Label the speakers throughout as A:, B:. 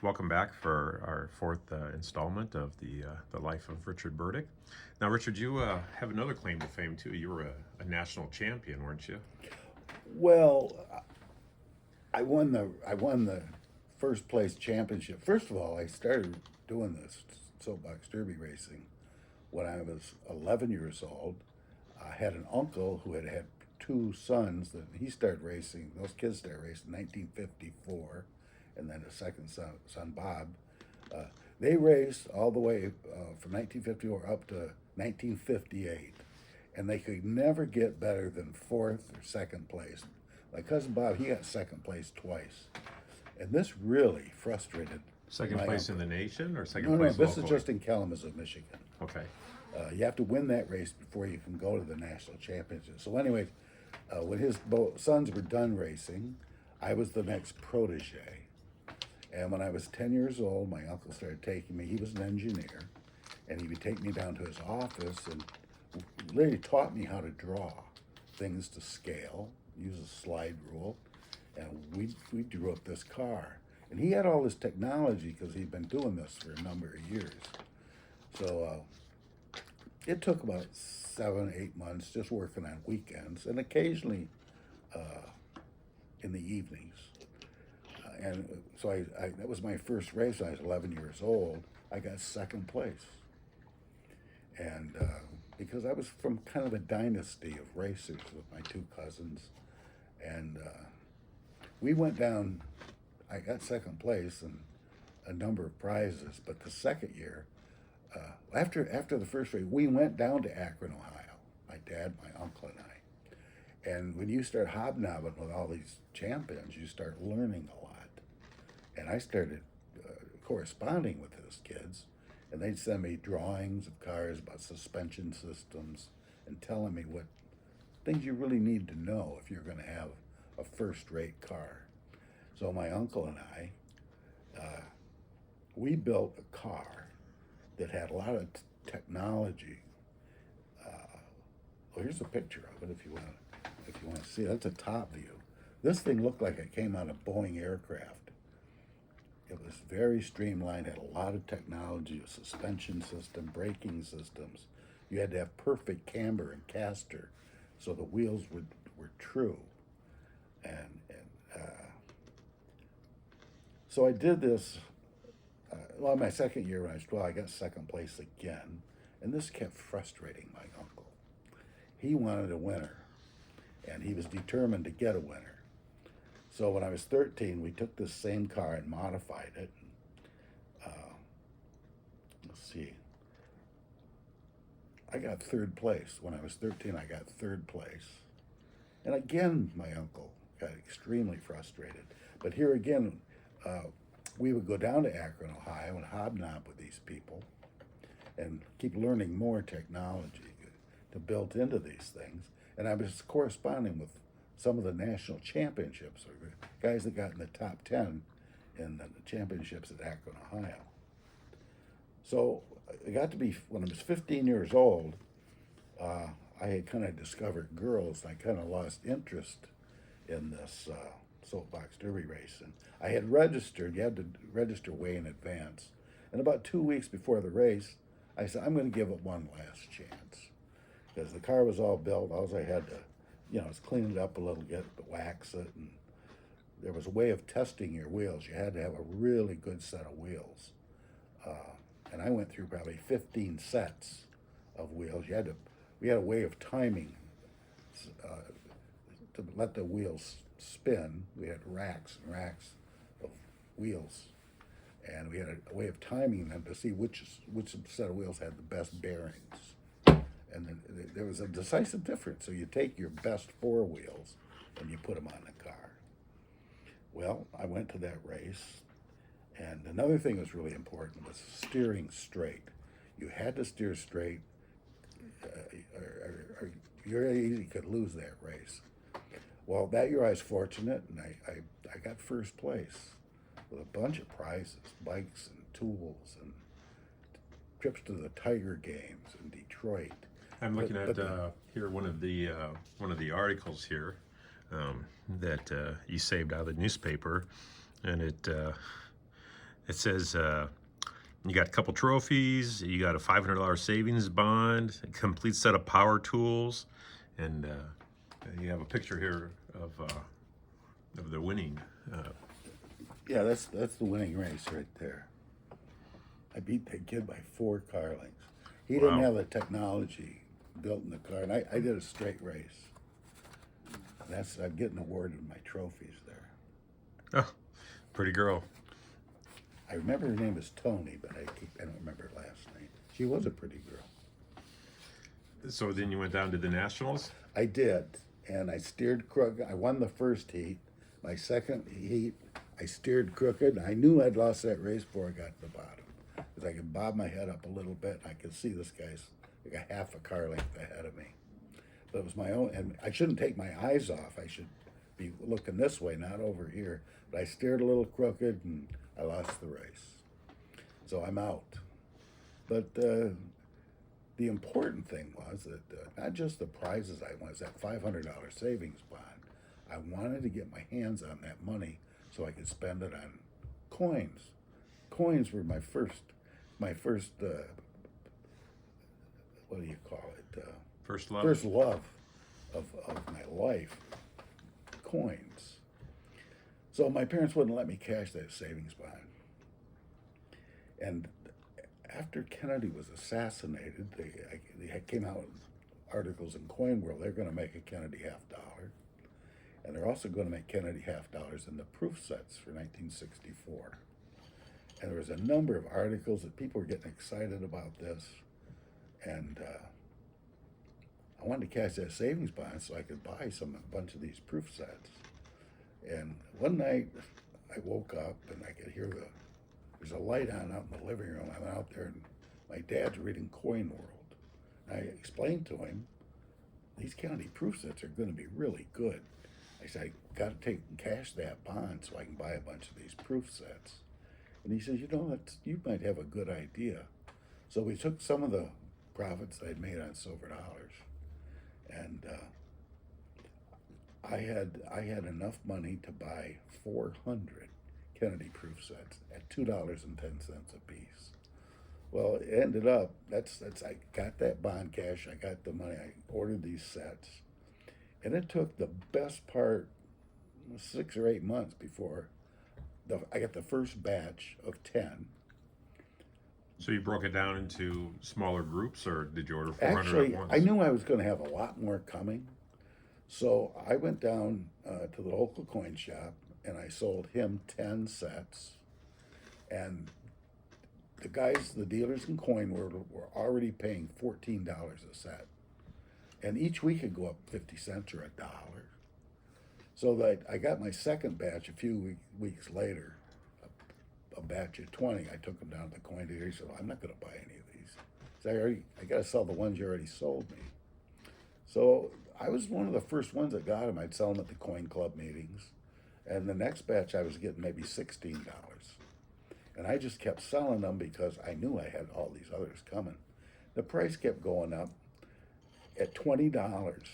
A: Welcome back for our fourth installment of the life of Richard Burdick. Now, Richard, you have another claim to fame too. You were a national champion, weren't you?
B: Well, I won the first place championship. First of all, I started doing this soapbox derby racing when I was 11 years old. I had an uncle who had two sons that he started racing. Those kids started racing in 1954, and then a second son Bob. Uh, they raced all the way from 1954 up to 1958, and they could never get better than fourth or second place. My cousin Bob, he got second place twice, and this really frustrated
A: Second
B: my
A: place in
B: uncle.
A: the nation or second
B: No, no,
A: place
B: this is
A: locally?
B: just in Kalamazoo, Michigan.
A: Okay.
B: You have to win that race before you can go to the national championship. So, anyways, when his both sons were done racing, I was the next protege. And when I was 10 years old, my uncle started taking me. He was an engineer, and he would take me down to his office and literally taught me how to draw things to scale, use a slide rule, and we drew up this car. And he had all this technology because he'd been doing this for a number of years. So it took about 7, 8 months just working on weekends and occasionally in the evenings. And so I that was my first race. I was 11 years old. I got second place, and because I was from kind of a dynasty of racers with my two cousins, and we went down. I got second place and a number of prizes. But the second year, after the first race, we went down to Akron, Ohio. My dad, my uncle, and I. And when you start hobnobbing with all these champions, you start learning a lot. And I started corresponding with those kids, and they'd send me drawings of cars about suspension systems and telling me what things you really need to know if you're going to have a first-rate car. So my uncle and I, we built a car that had a lot of technology. Well, here's a picture of it if you want to see it. That's a top view. This thing looked like it came out of Boeing aircraft. It was very streamlined, had a lot of technology, a suspension system, braking systems. You had to have perfect camber and caster so the wheels were true. And so I did this. Well, my second year when I was 12, I got second place again. And this kept frustrating my uncle. He wanted a winner, and he was determined to get a winner. So when I was 13, we took this same car and modified it. Let's see. I got third place. When I was 13, I got third place. And again, my uncle got extremely frustrated. But here again, we would go down to Akron, Ohio, and hobnob with these people and keep learning more technology to build into these things. And I was corresponding with some of the national championships, or guys that got in the top 10 in the championships at Akron, Ohio. So it got to be, when I was 15 years old, I had kind of discovered girls, and I kind of lost interest in this soapbox derby race. And I had registered, you had to register way in advance. And about 2 weeks before the race, I said, I'm going to give it one last chance. Because the car was all built, all I had to just clean it up a little bit, wax it, and there was a way of testing your wheels. You had to have a really good set of wheels. And I went through probably 15 sets of wheels. We had a way of timing to let the wheels spin. We had racks and racks of wheels, and we had a way of timing them to see which set of wheels had the best bearings. And then there was a decisive difference. So you take your best four wheels and you put them on the car. Well, I went to that race, and another thing that was really important was steering straight. You had to steer straight, or you very easily could lose that race. Well, that year I was fortunate, and I got first place with a bunch of prizes, bikes and tools, and trips to the Tiger Games in Detroit.
A: I'm looking at here one of the articles here that you saved out of the newspaper, and It says you got a couple trophies, you got a $500 savings bond, a complete set of power tools, and you have a picture here of the winning.
B: Yeah, that's the winning race right there. I beat that kid by 4 car lengths. He didn't
A: Wow.
B: have the technology built in the car, and I did a straight race. I'm getting awarded my trophies there.
A: Oh, pretty girl.
B: I remember her name was Tony, but I don't remember her last name. She was a pretty girl.
A: So then you went down to the nationals.
B: I did, and I steered crooked. I won the first heat. My second heat, I steered crooked. I knew I'd lost that race before I got to the bottom, because I could bob my head up a little bit, and I could see this guy's like a half a car length ahead of me. But it was my own, and I shouldn't take my eyes off. I should be looking this way, not over here. But I steered a little crooked, and I lost the race. So I'm out. But the important thing was that not just the prizes I won, it was that $500 savings bond. I wanted to get my hands on that money so I could spend it on coins. Coins were my first what do you call it?
A: First love.
B: First love of my life, coins. So my parents wouldn't let me cash that savings bond. And after Kennedy was assassinated, they came out with articles in Coin World. They're going to make a Kennedy $50. And they're also going to make Kennedy $50 in the proof sets for 1964. And there was a number of articles that people were getting excited about this. And I wanted to cash that savings bond so I could buy a bunch of these proof sets. And one night I woke up and I could hear there's a light on out in the living room. I went out there and my dad's reading Coin World. And I explained to him, these Kennedy proof sets are going to be really good. I said, I got to take and cash that bond so I can buy a bunch of these proof sets. And he says, you might have a good idea. So we took some of the profits I'd made on silver dollars, and I had enough money to buy 400 Kennedy proof sets at $2.10 a piece. Well, it ended up that's I got that bond cash, I got the money, I ordered these sets, and it took the best part 6 or 8 months before I got the first batch of 10.
A: So you broke it down into smaller groups, or did you order 400
B: Actually,
A: at once?
B: I knew I was going to have a lot more coming. So I went down to the local coin shop and I sold him 10 sets. And the dealers in Coin World were already paying $14 a set. And each week it'd go up 50 cents or $1. So that I got my second batch a few weeks later, a batch of 20. I took them down to the coin dealer. He said, well, I'm not going to buy any of these. So I got to sell the ones you already sold me. So I was one of the first ones that got them. I'd sell them at the coin club meetings. And the next batch I was getting maybe $16. And I just kept selling them because I knew I had all these others coming. The price kept going up. At $20,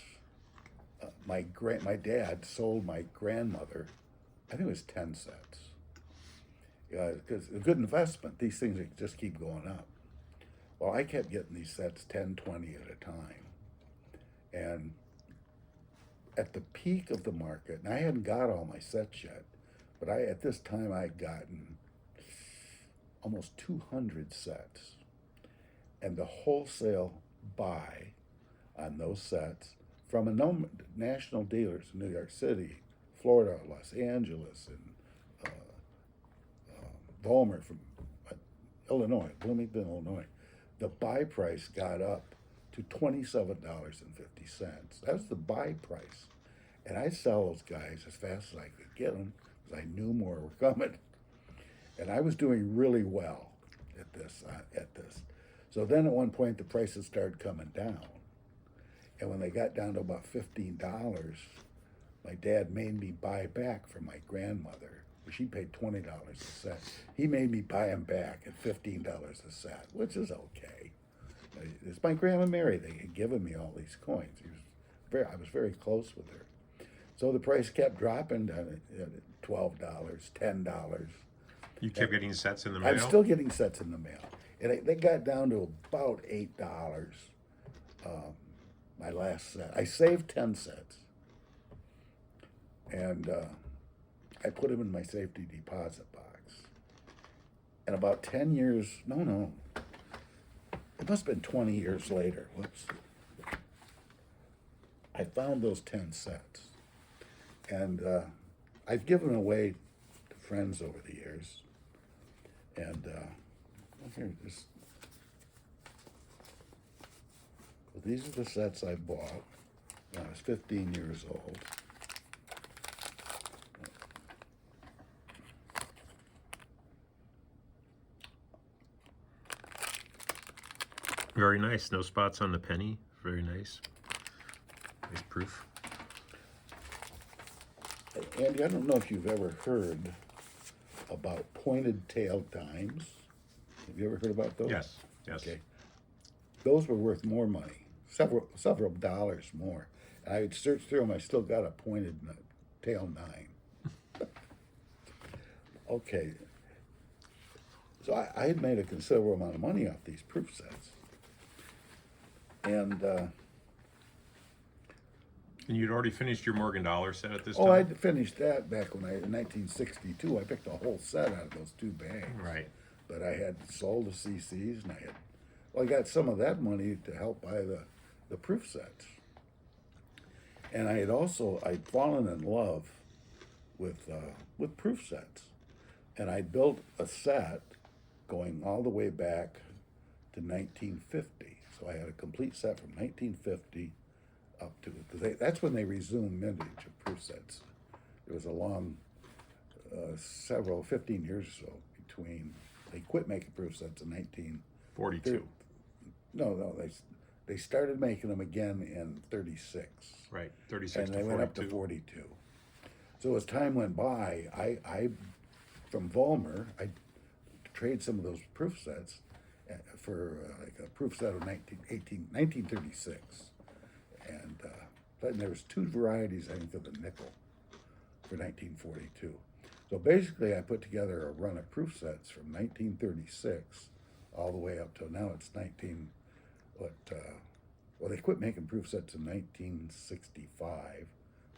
B: my dad sold my grandmother, I think it was 10 sets. Because a good investment, these things just keep going up. Well, I kept getting these sets 10, 20 at a time. And at the peak of the market, and I hadn't got all my sets yet, but at this time I'd gotten almost 200 sets. And the wholesale buy on those sets from national dealers in New York City, Florida, Los Angeles, and Vollmer from Illinois, Bloomington, Illinois. The buy price got up to $27.50. That was the buy price. And I sell those guys as fast as I could get them because I knew more were coming. And I was doing really well at this. So then at one point the prices started coming down. And when they got down to about $15, my dad made me buy back from my grandmother. She paid $20 a set. He made me buy them back at $15 a set, which is okay. It's my Grandma Mary. They had given me all these coins. I was very close with her. So the price kept dropping down at $12, $10.
A: You kept getting sets in the mail?
B: I'm still getting sets in the mail. And they got down to about $8. My last set. I saved 10 sets. And I put them in my safety deposit box. And about 10 years, no, it must have been 20 years later. Whoops. I found those 10 sets. And I've given away to friends over the years. And here, these are the sets I bought when I was 15 years old.
A: Very nice. No spots on the penny. Very nice. Nice proof.
B: Andy, I don't know if you've ever heard about pointed tail dimes. Have you ever heard about those?
A: Yes.
B: Okay. Those were worth more money, several dollars more. And I had searched through them. I still got a pointed tail dime. Okay. So I had made a considerable amount of money off these proof sets. And
A: you'd already finished your Morgan Dollar set at this time?
B: oh, I'd finished that back when in 1962. I picked a whole set out of those 2 bags.
A: Right.
B: But I had sold the CCs, and I got some of that money to help buy the proof sets. And I'd fallen in love with proof sets. And I built a set going all the way back to 1950. So I had a complete set from 1950 up to, because that's when they resumed mintage of proof sets. There was a long, 15 years or so between, they quit making proof sets in
A: 42.
B: No, they started making them again in 36.
A: Right, 36
B: and
A: to
B: they
A: 42.
B: went up to 42. So as time went by, I from Vollmer, I trade some of those proof sets for like a proof set of 1936. And then there was 2 varieties, I think, of the nickel for 1942. So basically, I put together a run of proof sets from 1936 all the way up till now. It's well, they quit making proof sets in 1965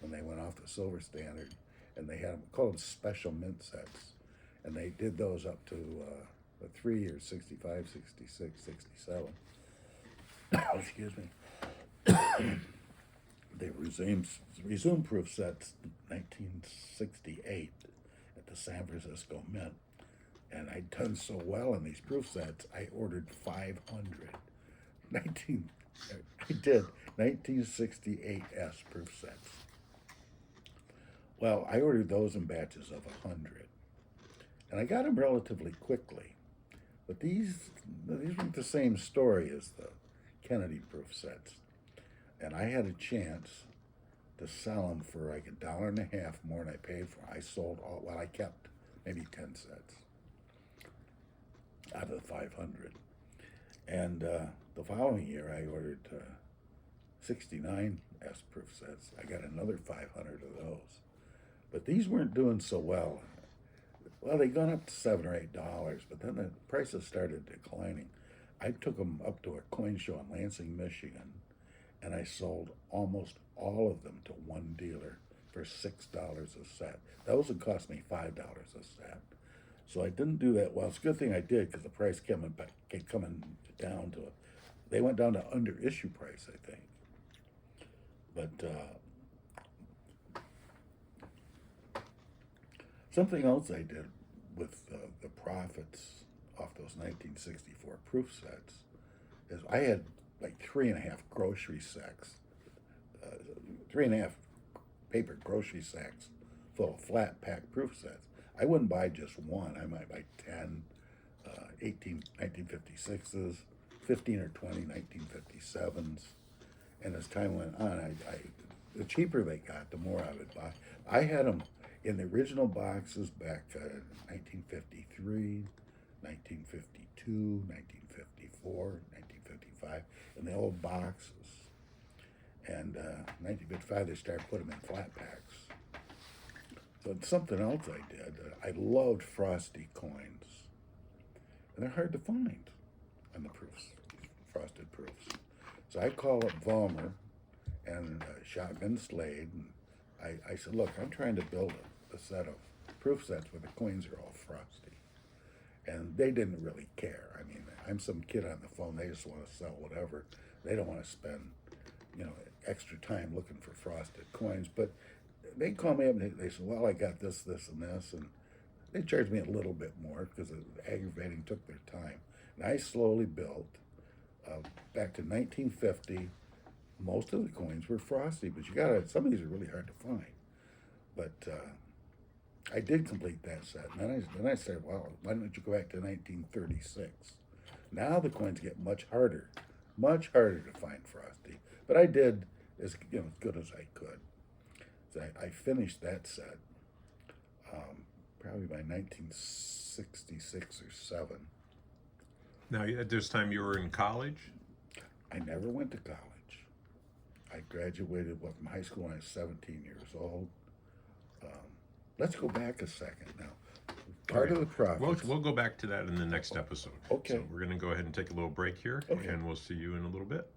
B: when they went off the silver standard, and they had them called special mint sets, and they did those up to the 3 years, 65, 66, 67. Excuse me. They resumed proof sets in 1968 at the San Francisco Mint. And I'd done so well in these proof sets, I ordered 500. I did 1968S proof sets. Well, I ordered those in batches of 100. And I got them relatively quickly. But these weren't the same story as the Kennedy proof sets. And I had a chance to sell them for like $1.50 more than I paid for. I sold all, well, I kept maybe 10 sets out of the 500. And the following year, I ordered 69 S proof sets. I got another 500 of those. But these weren't doing so well. Well, they gone up to $7 or $8, but then the prices started declining. I took them up to a coin show in Lansing, Michigan, and I sold almost all of them to one dealer for $6 a set. Those would cost me $5 a set. So I didn't do that well. It's a good thing I did, because the price kept coming down to it. They went down to under issue price, I think. But something else I did with the profits off those 1964 proof sets is I had like 3.5 grocery sacks, 3.5 paper grocery sacks full of flat pack proof sets. I wouldn't buy just one. I might buy 10 18 1956s, 15 or 20 1957s. And as time went on, the cheaper they got, the more I would buy. I had them in the original boxes back 1953, 1952, 1954, 1955, in the old boxes. And 1955, they started putting them in flat packs. So something else I did, I loved frosty coins. And they're hard to find on the proofs, frosted proofs. So I call up Vollmer and Shotgun Slade, and I said, look, I'm trying to build a set of proof sets where the coins are all frosty. And they didn't really care. I mean, I'm some kid on the phone, they just want to sell whatever. They don't want to spend, extra time looking for frosted coins. But they call me up and they said, well, I got this, this, and this. And they charged me a little bit more because it was aggravating, took their time. And I slowly built. Back to 1950, most of the coins were frosty, but some of these are really hard to find. But I did complete that set. And then I said, well, why don't you go back to 1936? Now the coins get much harder to find frosty. But I did as good as I could. So I finished that set probably by 1966 or 7.
A: Now, at this time, you were in college?
B: I never went to college. I graduated from high school when I was 17 years old. Let's go back a second now. Part of the profits.
A: We'll go back to that in the next episode.
B: Okay.
A: So we're going to go ahead and take a little break here,
B: Okay.
A: and we'll see you in a little bit.